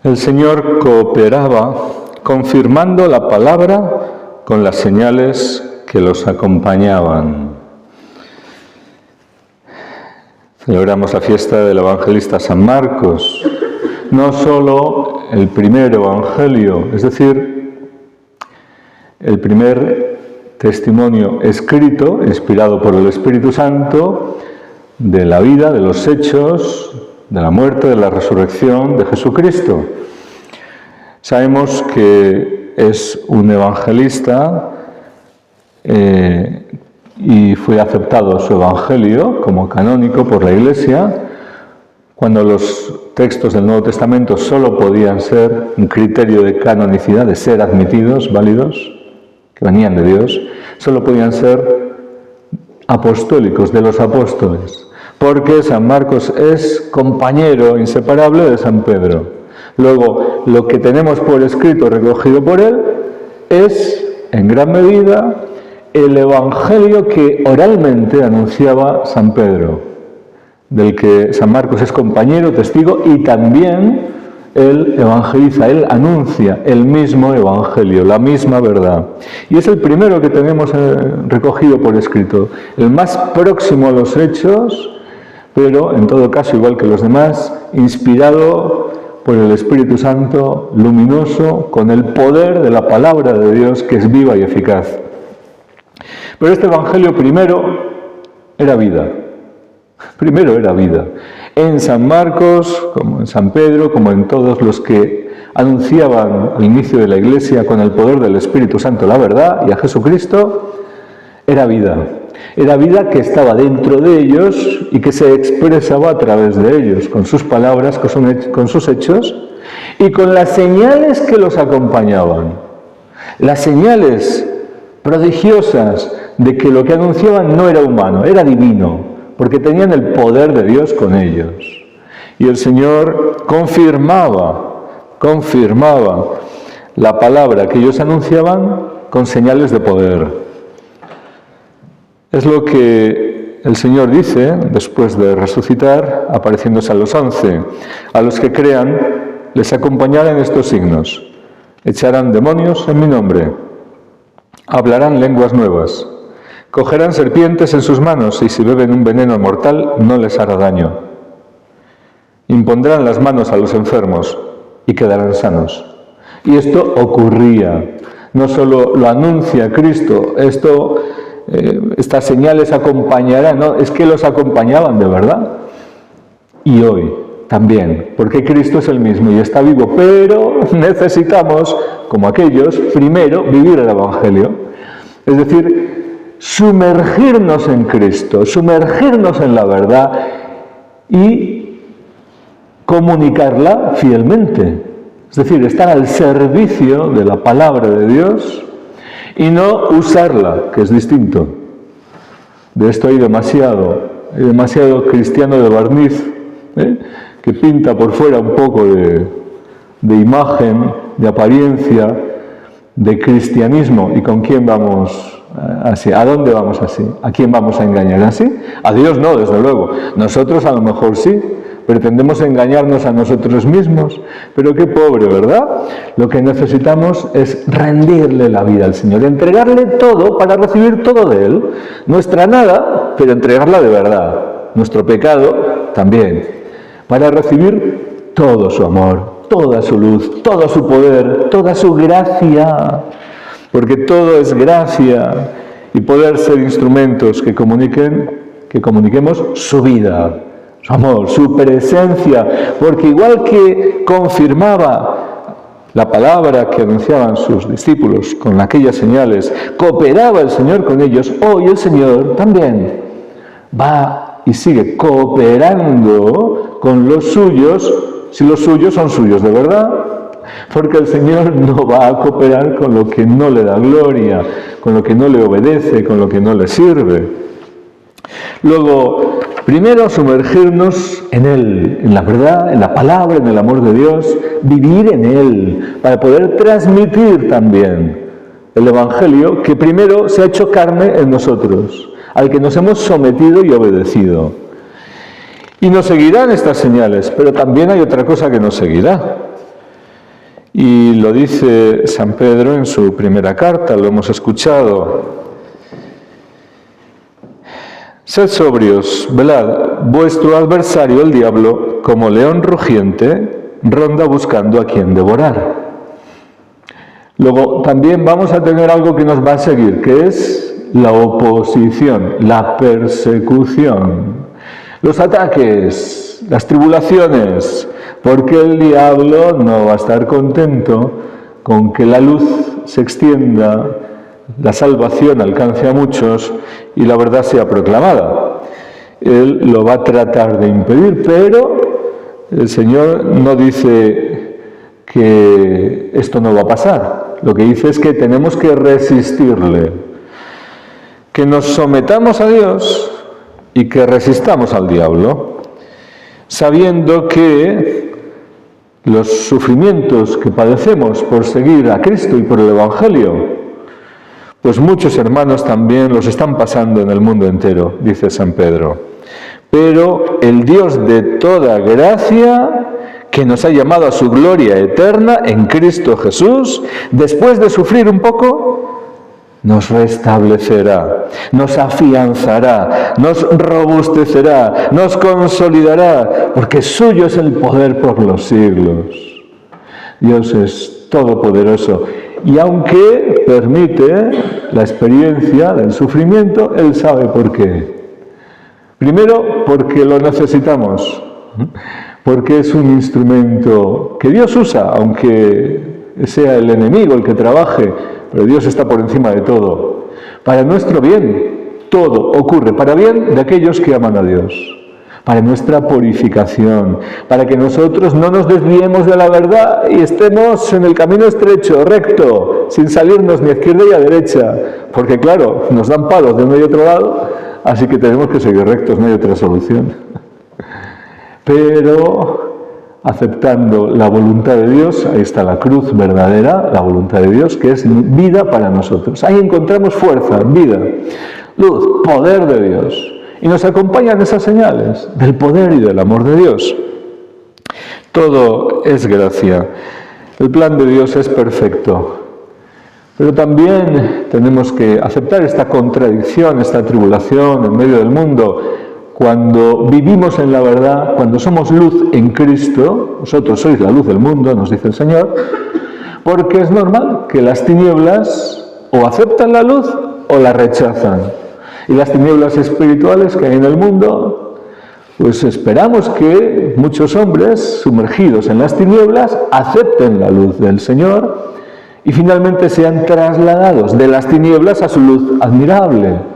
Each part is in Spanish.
El Señor cooperaba confirmando la palabra con las señales que los acompañaban. Celebramos la fiesta del evangelista San Marcos, no solo el primer evangelio, es decir, el primer testimonio escrito, inspirado por el Espíritu Santo, de la vida, de los hechos, de la muerte, de la resurrección de Jesucristo. Sabemos que es un evangelista y fue aceptado su evangelio como canónico por la Iglesia, cuando los textos del Nuevo Testamento solo podían ser un criterio de canonicidad, de ser admitidos, válidos, que venían de Dios, solo podían ser apostólicos, de los apóstoles, porque San Marcos es compañero inseparable de San Pedro. Luego, lo que tenemos por escrito recogido por él es, en gran medida, el evangelio que oralmente anunciaba San Pedro, del que San Marcos es compañero, testigo, y también él evangeliza, él anuncia el mismo evangelio, la misma verdad. Y es el primero que tenemos recogido por escrito, el más próximo a los hechos, pero en todo caso, igual que los demás, inspirado por el Espíritu Santo, luminoso, con el poder de la palabra de Dios que es viva y eficaz. Pero este evangelio primero era vida. Primero era vida. En San Marcos, como en San Pedro, como en todos los que anunciaban al inicio de la Iglesia con el poder del Espíritu Santo la verdad y a Jesucristo, era vida. Era vida que estaba dentro de ellos y que se expresaba a través de ellos, con sus palabras, con sus hechos y con las señales que los acompañaban. Las señales prodigiosas de que lo que anunciaban no era humano, era divino, porque tenían el poder de Dios con ellos. Y el Señor confirmaba la palabra que ellos anunciaban con señales de poder. Es lo que el Señor dice después de resucitar, apareciéndose a los 11. A los que crean, les acompañarán estos signos. Echarán demonios en mi nombre. Hablarán lenguas nuevas. Cogerán serpientes en sus manos y si beben un veneno mortal no les hará daño. Impondrán las manos a los enfermos y quedarán sanos. Y esto ocurría. No solo lo anuncia Cristo, estas señales acompañarán, no, es que los acompañaban de verdad. Y hoy también, porque Cristo es el mismo y está vivo, pero necesitamos, como aquellos, primero vivir el Evangelio. Es decir, sumergirnos en Cristo, sumergirnos en la verdad y comunicarla fielmente. Es decir, estar al servicio de la palabra de Dios y no usarla, que es distinto. De esto hay demasiado cristiano de barniz, que pinta por fuera un poco de imagen, de apariencia, de cristianismo. ¿Y con quién vamos así? ¿A dónde vamos así? ¿A quién vamos a engañar así? A Dios no, desde luego. Nosotros a lo mejor sí, pretendemos engañarnos a nosotros mismos, pero qué pobre, ¿verdad? Lo que necesitamos es rendirle la vida al Señor, entregarle todo para recibir todo de Él. Nuestra nada, pero entregarla de verdad. Nuestro pecado también, para recibir todo su amor, toda su luz, todo su poder, toda su gracia, porque todo es gracia, y poder ser instrumentos que comuniquemos su vida, su amor, su presencia, porque igual que confirmaba la palabra que anunciaban sus discípulos con aquellas señales, cooperaba el Señor con ellos, hoy el Señor también va y sigue cooperando con los suyos, si los suyos son suyos de verdad, porque el Señor no va a cooperar con lo que no le da gloria, con lo que no le obedece, con lo que no le sirve. Luego, primero sumergirnos en Él, en la verdad, en la palabra, en el amor de Dios, vivir en Él, para poder transmitir también el Evangelio que primero se ha hecho carne en nosotros, al que nos hemos sometido y obedecido. Y nos seguirán estas señales, pero también hay otra cosa que nos seguirá. Y lo dice San Pedro en su primera carta, lo hemos escuchado. Sed sobrios, velad, vuestro adversario el diablo, como león rugiente, ronda buscando a quien devorar. Luego también vamos a tener algo que nos va a seguir, que es la oposición, la persecución, los ataques, las tribulaciones, porque el diablo no va a estar contento con que la luz se extienda, la salvación alcance a muchos y la verdad sea proclamada. Él lo va a tratar de impedir, pero el Señor no dice que esto no va a pasar. Lo que dice es que tenemos que resistirle, que nos sometamos a Dios y que resistamos al diablo, sabiendo que los sufrimientos que padecemos por seguir a Cristo y por el Evangelio, pues muchos hermanos también los están pasando en el mundo entero, dice San Pedro. Pero el Dios de toda gracia, que nos ha llamado a su gloria eterna en Cristo Jesús, después de sufrir un poco, nos restablecerá, nos afianzará, nos robustecerá, nos consolidará, porque suyo es el poder por los siglos. Dios es todopoderoso. Y aunque permite la experiencia del sufrimiento, Él sabe por qué. Primero, porque lo necesitamos, porque es un instrumento que Dios usa, aunque sea el enemigo el que trabaje, pero Dios está por encima de todo. Para nuestro bien, todo ocurre para bien de aquellos que aman a Dios, para nuestra purificación, para que nosotros no nos desviemos de la verdad y estemos en el camino estrecho, recto, sin salirnos ni a izquierda ni a derecha, porque claro, nos dan palos de uno y otro lado, así que tenemos que seguir rectos, no hay otra solución. Pero aceptando la voluntad de Dios, ahí está la cruz verdadera, la voluntad de Dios, que es vida para nosotros. Ahí encontramos fuerza, vida, luz, poder de Dios. Y nos acompañan esas señales del poder y del amor de Dios. Todo es gracia. El plan de Dios es perfecto. Pero también tenemos que aceptar esta contradicción, esta tribulación en medio del mundo. Cuando vivimos en la verdad, cuando somos luz en Cristo, vosotros sois la luz del mundo, nos dice el Señor, porque es normal que las tinieblas o aceptan la luz o la rechazan. Y las tinieblas espirituales que hay en el mundo, pues esperamos que muchos hombres sumergidos en las tinieblas acepten la luz del Señor y finalmente sean trasladados de las tinieblas a su luz admirable.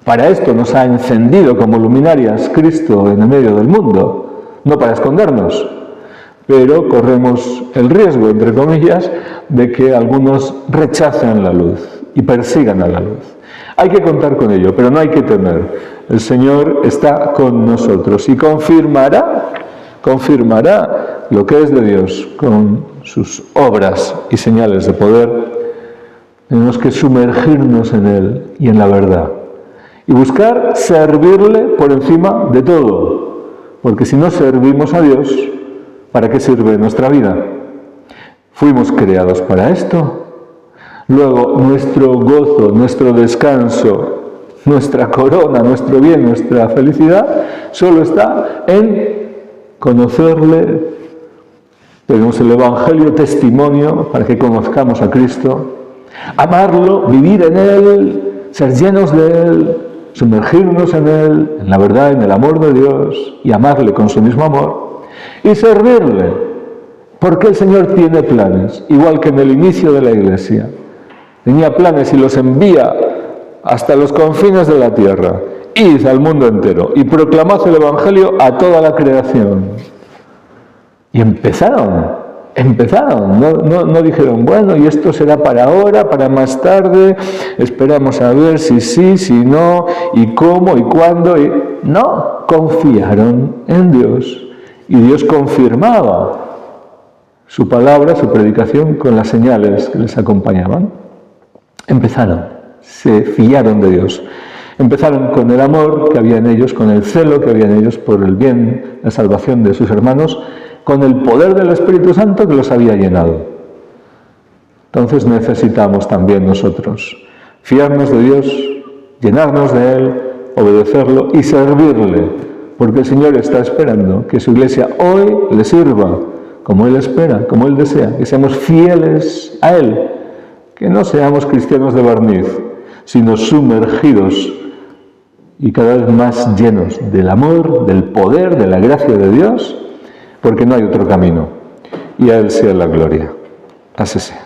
Para esto nos ha encendido como luminarias Cristo en el medio del mundo, no para escondernos, pero corremos el riesgo, entre comillas, de que algunos rechacen la luz y persigan a la luz. Hay que contar con ello, pero no hay que temer. El Señor está con nosotros y confirmará lo que es de Dios con sus obras y señales de poder. Tenemos que sumergirnos en Él y en la verdad. Y buscar servirle por encima de todo. Porque si no servimos a Dios, ¿para qué sirve nuestra vida? Fuimos creados para esto. Luego, nuestro gozo, nuestro descanso, nuestra corona, nuestro bien, nuestra felicidad, solo está en conocerle. Tenemos el Evangelio, testimonio, para que conozcamos a Cristo, amarlo, vivir en Él, ser llenos de Él, sumergirnos en Él, en la verdad, en el amor de Dios, y amarle con su mismo amor, y servirle, porque el Señor tiene planes, igual que en el inicio de la Iglesia. Tenía planes y los envía hasta los confines de la tierra. Id al mundo entero y proclamad el Evangelio a toda la creación. Y empezaron. No dijeron, bueno, y esto será para ahora, para más tarde, esperamos a ver si sí, si no, y cómo, y cuándo. No, confiaron en Dios. Y Dios confirmaba su palabra, su predicación, con las señales que les acompañaban. Empezaron, se fiaron de Dios. Empezaron con el amor que había en ellos, con el celo que había en ellos por el bien, la salvación de sus hermanos, con el poder del Espíritu Santo que los había llenado. Entonces necesitamos también nosotros fiarnos de Dios, llenarnos de Él, obedecerlo y servirle, porque el Señor está esperando que su Iglesia hoy le sirva como Él espera, como Él desea, que seamos fieles a Él, que no seamos cristianos de barniz, sino sumergidos y cada vez más llenos del amor, del poder, de la gracia de Dios, porque no hay otro camino. Y a Él sea la gloria. Así sea.